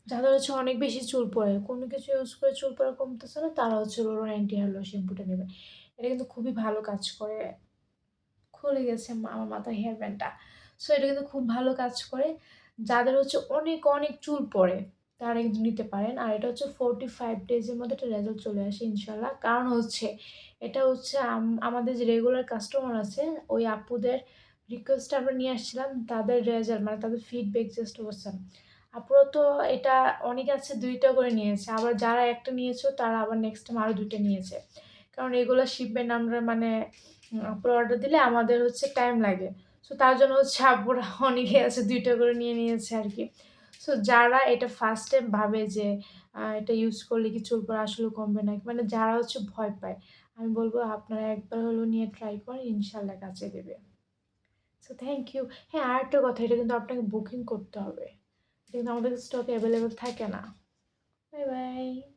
যাদের হচ্ছে অনেক বেশি চুল পড়ে, কোনো কিছু ইউজ করে চুল পড়া কমতেছে না, তারা হচ্ছে লোরন অ্যান্টি হেয়ার লস শ্যাম্পুটা নেবে। এটা কিন্তু খুবই ভালো কাজ করে। খুলে গেছে আমার মাথার হেয়ার ব্যান্ডটা। সো এটা কিন্তু খুব ভালো কাজ করে। যাদের হচ্ছে অনেক, অনেক চুল পড়ে তারা কিন্তু নিতে পারেন। আর এটা হচ্ছে 45 ডেজের মধ্যে একটা রেজাল্ট চলে আসে ইনশাআল্লাহ। কারণ হচ্ছে এটা হচ্ছে আমাদের যে রেগুলার কাস্টমার আছে ওই আপুদের রিকোয়েস্টে আমরা নিয়ে আসছিলাম। তাদের রেজাল্ট মানে তাদের ফিডব্যাক জাস্ট ওয়াসাম। আপুরা তো এটা অনেকে আছে ২ টা করে নিয়েছে। আবার যারা একটা নিয়েছে তারা আবার নেক্সট টাইম আরও ২ টা নিয়েছে। কারণ এগুলা শিপমেন্ট আমরা মানে আপুরা অর্ডার দিলে আমাদের হচ্ছে টাইম লাগে। সো তার জন্য হচ্ছে আপুরা অনেকে আছে ২ টা করে নিয়ে নিয়েছে আরকি। সো যারা এটা ফার্স্ট টাইম ভাবে যে এটা ইউজ করলে কি চুল পড়া আসলেও কমবে নাকি? মানে যারা হচ্ছে ভয় পায়, আমি বলব আপনারা একবার হলেও নিয়ে ট্রাই করেন, ইনশাআল্লাহ কাজে দেবে। So thank you. হ্যাঁ, আরেকটা কথা, এটা কিন্তু আপনাকে বুকিং করতে হবে। এটা কিন্তু আমাদের স্টকে এভেইলেবল থাকে না। Bye, by.